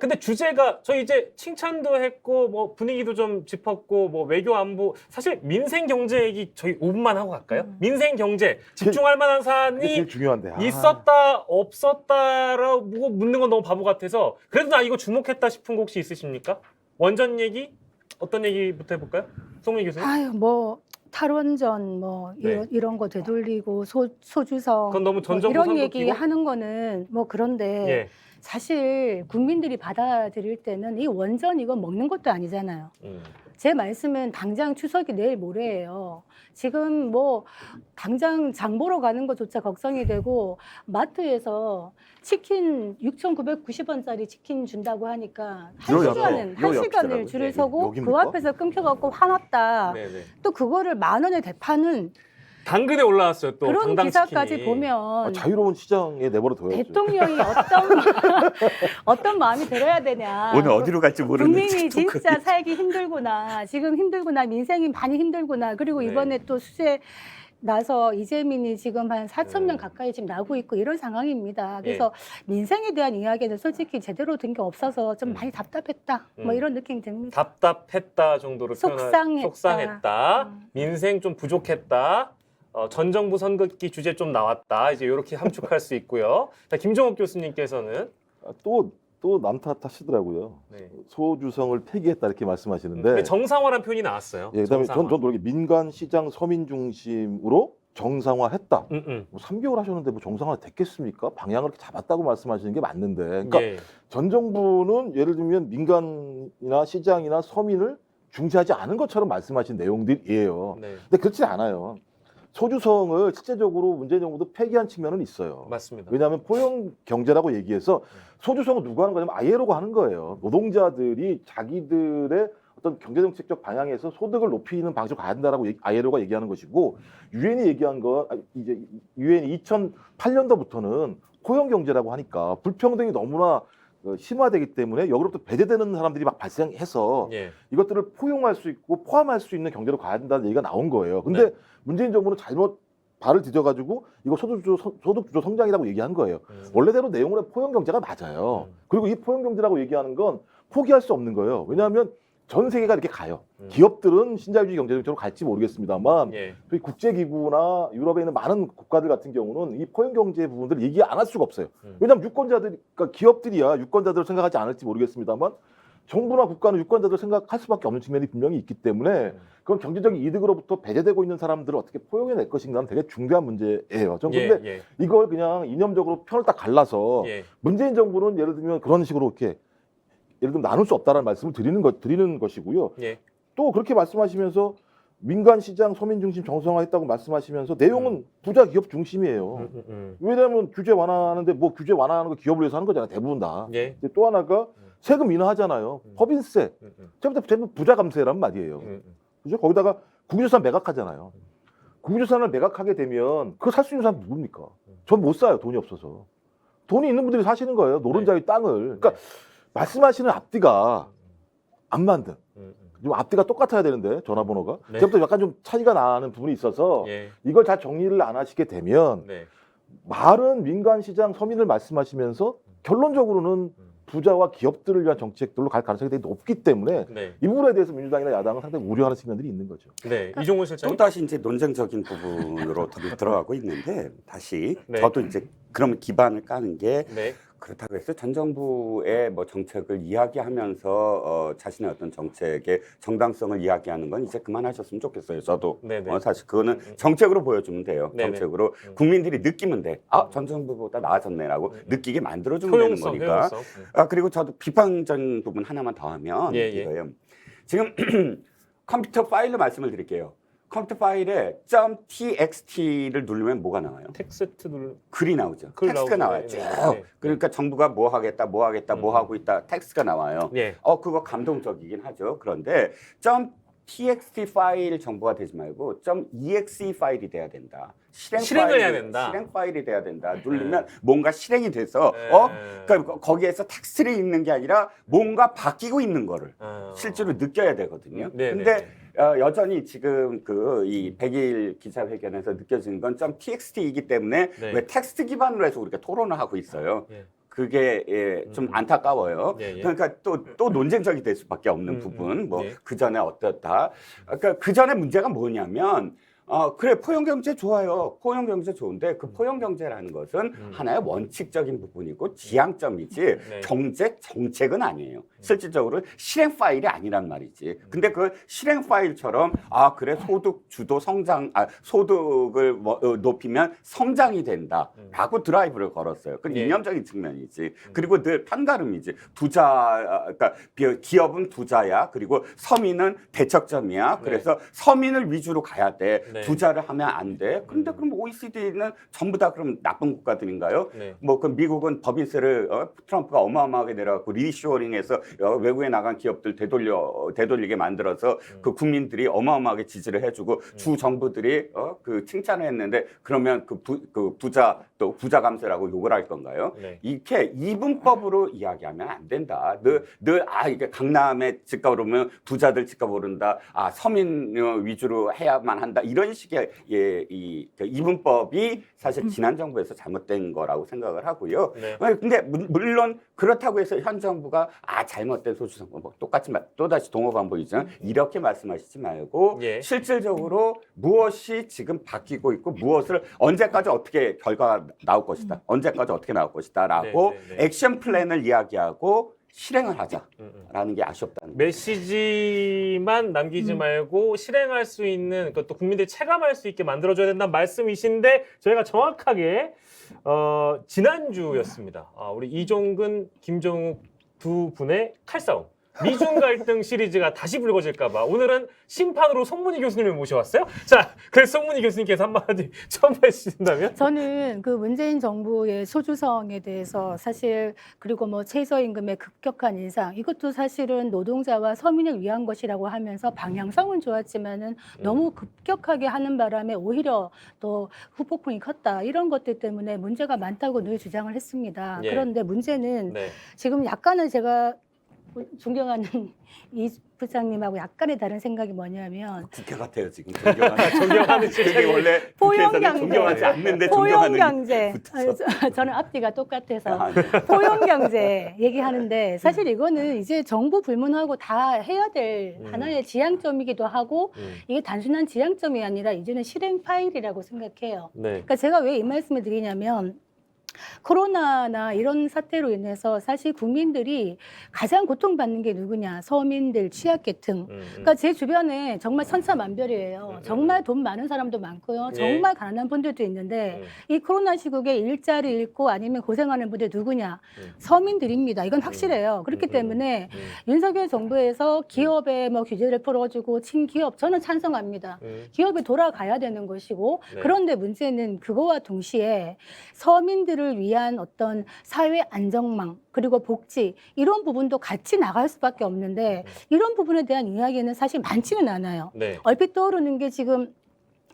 근데 주제가 저희 이제 칭찬도 했고 뭐 분위기도 좀 짚었고 뭐 외교 안보 사실 민생 경제 얘기 저희 5분만 하고 갈까요? 민생 경제 집중할 만한 그게 제일 사안이 중요한데. 있었다 없었다라고 묻는 건 너무 바보 같아서 그래도 나 이거 주목했다 싶은 거 혹시 있으십니까? 원전 얘기 어떤 얘기부터 해볼까요? 송민 교수님. 아유 뭐 탈원전 뭐 네. 이런 거 되돌리고 소주성 그건 너무 전 뭐 정부 이런 선거 얘기 끼고? 하는 거는 뭐 그런데 예. 사실 국민들이 받아들일 때는 이 원전 이거 먹는 것도 아니잖아요. 제 말씀은 당장 추석이 내일 모레예요. 지금 뭐 당장 장 보러 가는 것조차 걱정이 되고 마트에서 치킨 6,990원짜리 치킨 준다고 하니까 한 요 시간은 옆- 한 요 시간을 옆이더라고요. 줄을 예, 서고 그 여기입니까? 앞에서 끊겨갖고 화났다. 네네. 또 그거를 10,000원에 대파는 당근에 올라왔어요 또 그런 당당 기사까지 치킨이. 보면 자유로운 시장에 내버려 둬야죠. 대통령이 어떤 마음이 들어야 되냐. 오늘 어디로 갈지 모르는데 국민이 진짜 살기 힘들구나. 지금 힘들구나. 민생이 많이 힘들구나. 그리고 네. 이번에 또 수재 나서 이재민이 지금 한 4,000명 네. 가까이 지금 나오고 있고 이런 상황입니다. 그래서 민생에 대한 이야기는 솔직히 제대로 된 게 없어서 좀 많이 답답했다. 뭐 이런 느낌이 듭니다. 답답했다 정도로 표현할 속상했다. 민생 좀 부족했다. 전 정부 선거기 주제 좀 나왔다. 이제 이렇게 함축할 수 있고요. 자, 김종욱 교수님께서는 또 남탓하시더라고요. 네. 소주성을 폐기했다 이렇게 말씀하시는데. 근데 정상화란 표현이 나왔어요. 예, 그다음에 정상화. 전 모르게 민간 시장 서민 중심으로 정상화했다. 뭐 3개월 하셨는데 뭐 정상화 됐겠습니까? 방향을 이렇게 잡았다고 말씀하시는 게 맞는데. 그러니까 예. 전 정부는 예를 들면 민간이나 시장이나 서민을 중시하지 않은 것처럼 말씀하신 내용들이에요. 네. 근데 그렇지 않아요. 소주성을 실제적으로 문재인 정부도 폐기한 측면은 있어요. 맞습니다. 왜냐하면 포용 경제라고 얘기해서 소주성은 누가 하는 거냐면 ILO가 하는 거예요. 노동자들이 자기들의 어떤 경제정책적 방향에서 소득을 높이는 방식으로 가야 된다라고 ILO가 얘기하는 것이고 유엔이 얘기한 건 이제 유엔이 2008년도부터는 포용 경제라고 하니까 불평등이 너무나 심화되기 때문에 여기로부터 배제되는 사람들이 막 발생해서 예. 이것들을 포용할 수 있고 포함할 수 있는 경제로 가야 된다는 얘기가 나온 거예요. 근데 네. 문재인 정부는 잘못 발을 디뎌가지고 이거 소득주도 성장이라고 얘기한 거예요. 원래대로 내용으로 포용 경제가 맞아요. 그리고 이 포용 경제라고 얘기하는 건 포기할 수 없는 거예요. 왜냐하면 전 세계가 이렇게 가요. 기업들은 신자유주의 경제적으로 갈지 모르겠습니다만 예. 저희 국제기구나 유럽에 있는 많은 국가들 같은 경우는 이 포용 경제 부분들을 얘기 안 할 수가 없어요. 왜냐하면 유권자들이, 그러니까 기업들이야 유권자들을 생각하지 않을지 모르겠습니다만 정부나 국가는 유권자들을 생각할 수밖에 없는 측면이 분명히 있기 때문에 그런 경제적인 이득으로부터 배제되고 있는 사람들을 어떻게 포용해낼 것인가는 되게 중요한 문제예요. 전 근데 예. 이걸 그냥 이념적으로 편을 딱 갈라서 예. 문재인 정부는 예를 들면 그런 식으로 이렇게 예를 들면 나눌 수 없다는 말씀을 드리는 것이고요. 예. 또 그렇게 말씀하시면서 민간 시장 소민 중심 정상화했다고 말씀하시면서 내용은 부자 기업 중심이에요. 왜냐하면 규제 완화하는데 뭐 규제 완화하는 거 기업을 위해서 하는 거잖아요. 대부분 다. 예. 또 하나가 세금 인하하잖아요. 법인세. 전부 부자 감세란 말이에요. 그죠? 거기다가 국유재산 매각하잖아요. 국유재산을 매각하게 되면 그거 살 수 있는 사람 누굽니까? 전 못 사요. 돈이 없어서. 돈이 있는 분들이 사시는 거예요. 노른자의 땅을. 그러니까 말씀하시는 앞뒤가 안 맞는. 좀 앞뒤가 똑같아야 되는데 전화번호가. 네. 그때부터 약간 좀 차이가 나는 부분이 있어서 예. 이걸 잘 정리를 안 하시게 되면 네. 말은 민간 시장 서민을 말씀하시면서 결론적으로는 부자와 기업들을 위한 정책들로 갈 가능성이 되게 높기 때문에 네. 이 부분에 대해서 민주당이나 야당은 상당히 우려하는 측면들이 있는 거죠. 네. 이종훈 실장님. 또 다시 이제 논쟁적인 부분으로 들어가고 있는데 다시 네. 저도 이제 그러면 기반을 까는 게 네. 그렇다고 해서 전 정부의 뭐 정책을 이야기하면서 자신의 어떤 정책의 정당성을 이야기하는 건 이제 그만하셨으면 좋겠어요. 저도 네네. 사실 그거는 정책으로 보여주면 돼요. 네네. 정책으로 국민들이 느끼면 돼. 아, 전 정부보다 나아졌네라고 느끼게 만들어주면 되는 효용성, 거니까. 효용성. 아, 그리고 저도 비판적인 부분 하나만 더 하면 예, 예. 이거예요. 지금 컴퓨터 파일로 말씀을 드릴게요. 컴퓨터 파일에 .txt를 누르면 뭐가 나와요? 텍스트 누르. 글이 나오죠. 글 텍스트가 나오죠. 나와요. 네, 쭉. 네, 네. 그러니까 정부가 뭐 하겠다, 뭐 하겠다, 뭐 하고 있다. 텍스트가 나와요. 예. 그거 감동적이긴 하죠. 그런데 .txt 파일 정보가 되지 말고 .exe 파일이 돼야 된다. 실행을 해야 된다. 실행 파일이 돼야 된다. 누르면 뭔가 실행이 돼서 네. 그러니까 거기에서 텍스트를 읽는 게 아니라 뭔가 바뀌고 있는 거를 아. 실제로 느껴야 되거든요. 네, 근데 네. 여전히 지금 이 100일 기자회견에서 느껴지는 건 .txt이기 때문에 네. 왜 텍스트 기반으로 해서 우리가 토론을 하고 있어요. 예. 그게 좀 안타까워요. 예, 예. 그러니까 또 논쟁적이 될 수밖에 없는 부분. 뭐 예. 그 전에 어떻다. 그러니까 그 전에 문제가 뭐냐면 그래 포용경제 좋아요. 포용경제 좋은데 그 포용경제라는 것은 하나의 원칙적인 부분이고 지향점이지 네. 경제 정책은 아니에요. 실질적으로 실행 파일이 아니란 말이지. 근데 그 실행 파일처럼 그래 소득 주도 성장 소득을 높이면 성장이 된다라고 드라이브를 걸었어요. 그 예. 이념적인 측면이지. 그리고 늘 편가름이지. 그러니까 기업은 부자야. 그리고 서민은 대척점이야. 그래서 서민을 위주로 가야 돼. 네. 부자를 하면 안 돼. 그런데 그럼 OECD는 전부 다 그럼 나쁜 국가들인가요? 네. 뭐 그 미국은 법인세를 트럼프가 어마어마하게 내려갖고 리쇼링해서 외국에 나간 기업들 되돌리게 만들어서 그 국민들이 어마어마하게 지지를 해주고 주 정부들이 그 칭찬을 했는데 그러면 그 부자 또 부자 감세라고 욕을 할 건가요? 네. 이렇게 이분법으로 이야기하면 안 된다. 늘 이게 강남에 집값 오르면 부자들 집값 오른다. 서민 위주로 해야만 한다. 이런 식의 이분법이 사실 지난 정부에서 잘못된 거라고 생각을 하고요. 네. 근데 물론 그렇다고 해서 현 정부가 잘못된 소주성분 뭐 똑같이 또다시 동호반복이지만 이렇게 말씀하시지 말고 예. 실질적으로 무엇이 지금 바뀌고 있고 무엇을 언제까지 어떻게 결과가 나올 것이다. 언제까지 어떻게 나올 것이다 라고 네, 네, 네. 액션 플랜을 이야기하고 실행을 하자라는 게 아쉽다는 거예요. 메시지만 남기지 말고 실행할 수 있는 그것도 국민들이 체감할 수 있게 만들어줘야 된다는 말씀이신데 저희가 정확하게 지난주였습니다. 우리 이종근, 김종욱 두 분의 칼싸움. 미중 갈등 시리즈가 다시 불거질까봐 오늘은 심판으로 송문희 교수님을 모셔왔어요. 자, 그래서 송문희 교수님께서 한마디 첨부해주신다면? 저는 그 문재인 정부의 소주성에 대해서 사실 그리고 뭐 최저임금의 급격한 인상 이것도 사실은 노동자와 서민을 위한 것이라고 하면서 방향성은 좋았지만은 너무 급격하게 하는 바람에 오히려 또 후폭풍이 컸다 이런 것들 때문에 문제가 많다고 늘 주장을 했습니다. 예. 그런데 문제는 네. 지금 약간은 제가 존경하는 이 부장님하고 약간의 다른 생각이 뭐냐면 국회 같아요 지금 존경하는 존경하는 그게 원래 국회에서는 존경하지 않는데 존경하는 포용경제 붙었어. 저는 앞뒤가 똑같아서 네. 포용경제 얘기하는데 사실 이거는 이제 정부 불문하고 다 해야 될 하나의 지향점이기도 하고 이게 단순한 지향점이 아니라 이제는 실행 파일이라고 생각해요. 네. 그러니까 제가 왜 이 말씀을 드리냐면 코로나나 이런 사태로 인해서 사실 국민들이 가장 고통받는 게 누구냐? 서민들, 취약계층. 그러니까 제 주변에 정말 천차만별이에요. 정말 돈 많은 사람도 많고요. 예. 정말 가난한 분들도 있는데 이 코로나 시국에 일자리 잃고 아니면 고생하는 분들 누구냐? 서민들입니다. 이건 확실해요. 그렇기 때문에 윤석열 정부에서 기업에 뭐 규제를 풀어주고 친기업 저는 찬성합니다. 기업이 돌아가야 되는 것이고 네. 그런데 문제는 그거와 동시에 서민들을 위한 어떤 사회 안정망 그리고 복지 이런 부분도 같이 나갈 수밖에 없는데 이런 부분에 대한 이야기는 사실 많지는 않아요. 네. 얼핏 떠오르는 게 지금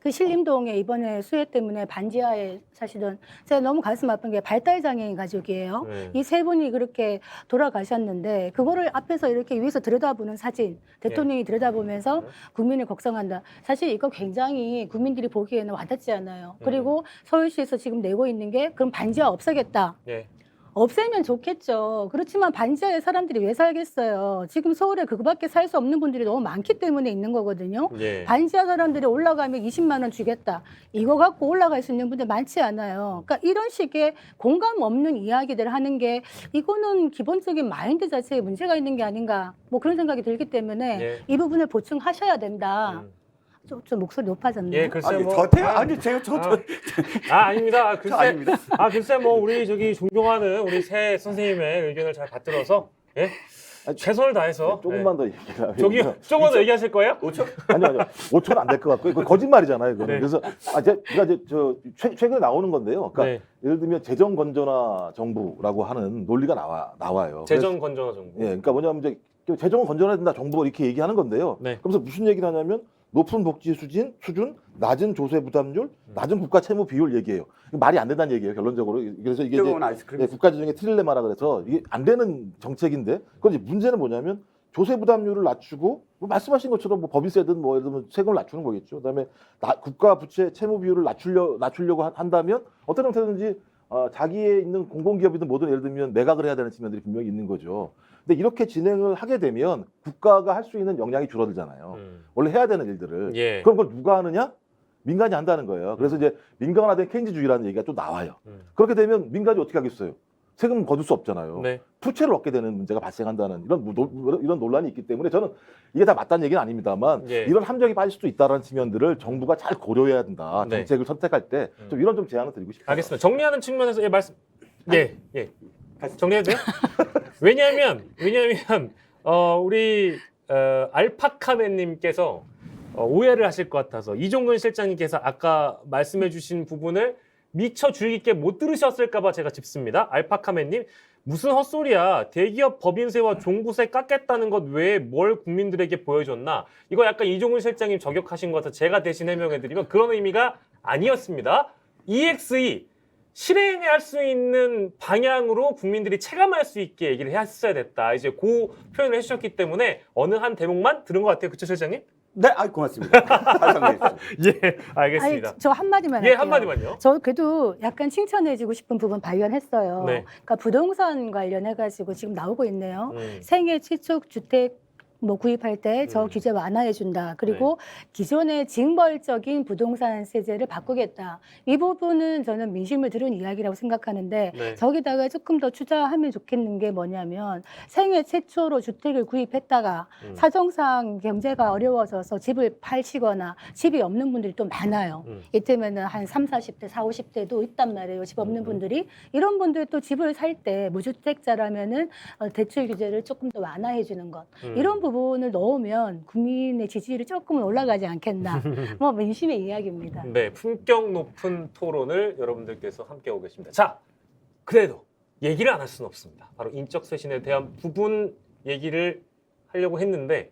그 신림동에 이번에 수해 때문에 반지하에 사실은 제가 너무 가슴 아픈 게 발달장애인 가족이에요. 이 세 분이 그렇게 돌아가셨는데 그거를 앞에서 이렇게 위에서 들여다보는 사진, 대통령이 들여다보면서 국민을 걱정한다. 사실 이거 굉장히 국민들이 보기에는 와닿지 않아요. 그리고 서울시에서 지금 내고 있는 게 그럼 반지하 없애겠다. 예. 없애면 좋겠죠. 그렇지만 반지하에 사람들이 왜 살겠어요? 지금 서울에 그거밖에 살 수 없는 분들이 너무 많기 때문에 있는 거거든요. 예. 반지하 사람들이 올라가면 20만 원 주겠다. 이거 갖고 올라갈 수 있는 분들 많지 않아요. 그러니까 이런 식의 공감 없는 이야기들을 하는 게 이거는 기본적인 마인드 자체에 문제가 있는 게 아닌가. 뭐 그런 생각이 들기 때문에 예. 이 부분을 보충하셔야 된다. 좀 목소리 높아졌네요. 예, 글쎄 아니 뭐 저한테 아니 제가 아닙니다. 글쎄, 아닙니다. 글쎄 뭐 우리 저기 존경하는 우리 새 선생님의 의견을 잘 받들어서 예? 최선을 다해서 조금만 더 얘기를 저기 조금 더 얘기하실 거예요? 5초? 아니요. 5초는 안 될 것 같고 이거 거짓말이잖아요. 이거는. 네. 그래서 제가 이제 최근에 나오는 건데요. 그러니까 네. 예를 들면 재정 건전화 정부라고 하는 논리가 나와요. 재정 건전화 정부. 예, 그러니까 뭐냐면 이제 재정은 건전해야 된다 정부가 이렇게 얘기하는 건데요. 네. 그래서 무슨 얘기를 하냐면 높은 복지 수준, 낮은 조세 부담률, 낮은 국가 채무 비율 얘기해요. 말이 안 된다는 얘기예요, 결론적으로. 그래서 이게 뜨거운 이제 아이스크림. 예, 국가 재정의 트릴레마라 그래서 이게 안 되는 정책인데, 그런데 문제는 뭐냐면 조세 부담률을 낮추고 뭐 말씀하신 것처럼 뭐 법인세든 뭐 예를 들면 세금을 낮추는 거겠죠. 그다음에 국가 부채 채무 비율을 낮추려고 한다면 어떤 형태든지 자기에 있는 공공기업이든 뭐든 예를 들면 매각을 해야 되는 측면들이 분명히 있는 거죠. 근데 이렇게 진행을 하게 되면 국가가 할 수 있는 역량이 줄어들잖아요. 원래 해야 되는 일들을. 예. 그럼 그걸 누가 하느냐? 민간이 한다는 거예요. 그래서 이제 민간화된 케인즈주의라는 얘기가 또 나와요. 그렇게 되면 민간이 어떻게 하겠어요? 세금 거둘 수 없잖아요. 네. 부채를 얻게 되는 문제가 발생한다는 이런 논란이 있기 때문에 저는 이게 다 맞다는 얘기는 아닙니다만 예. 이런 함정이 빠질 수도 있다는 측면들을 정부가 잘 고려해야 된다. 네. 정책을 선택할 때 좀 이런 좀 제안을 드리고 싶어요. 알겠습니다. 정리하는 측면에서 말씀. 예. 정리해도 돼요? 왜냐하면 우리 알파카맨님께서 오해를 하실 것 같아서 이종근 실장님께서 아까 말씀해주신 부분을 미처 주의 깊게 못 들으셨을까봐 제가 짚습니다. 알파카맨님 무슨 헛소리야. 대기업 법인세와 종부세 깎겠다는 것 외에 뭘 국민들에게 보여줬나. 이거 약간 이종근 실장님 저격하신 것 같아서 제가 대신 해명해드리면 그런 의미가 아니었습니다. EXE 실행할 수 있는 방향으로 국민들이 체감할 수 있게 얘기를 했어야 됐다. 이제 그 표현을 해주셨기 때문에 어느 한 대목만 들은 것 같아요. 그쵸 실장님? 네, 고맙습니다. 발상해 주십시오. 예, 알겠습니다. 아니, 저 한마디만 예, 할게요. 한마디만요. 저 그래도 약간 칭찬해주고 싶은 부분 발견했어요. 네. 그러니까 부동산 관련해가지고 지금 나오고 있네요. 생애 최초 주택 뭐 구입할 때 저 규제 완화해 준다. 그리고 기존의 징벌적인 부동산 세제를 바꾸겠다. 이 부분은 저는 민심을 들은 이야기라고 생각하는데 네. 저기다가 조금 더 투자하면 좋겠는 게 뭐냐면 생애 최초로 주택을 구입했다가 사정상 경제가 어려워져서 집을 팔시거나 집이 없는 분들이 또 많아요. 이때면은 한 30, 40대, 40, 50대도 있단 말이에요. 집 없는 분들이. 이런 분들 또 집을 살 때 무주택자라면은 대출 규제를 조금 더 완화해 주는 것. 이런 부분을 넣으면 국민의 지지율이 조금은 올라가지 않겠나. 뭐 민심의 이야기입니다. 네, 품격 높은 토론을 여러분들께서 함께 하고 계십니다. 자, 그래도 얘기를 안 할 수는 없습니다. 바로 인적 쇄신에 대한 부분 얘기를 하려고 했는데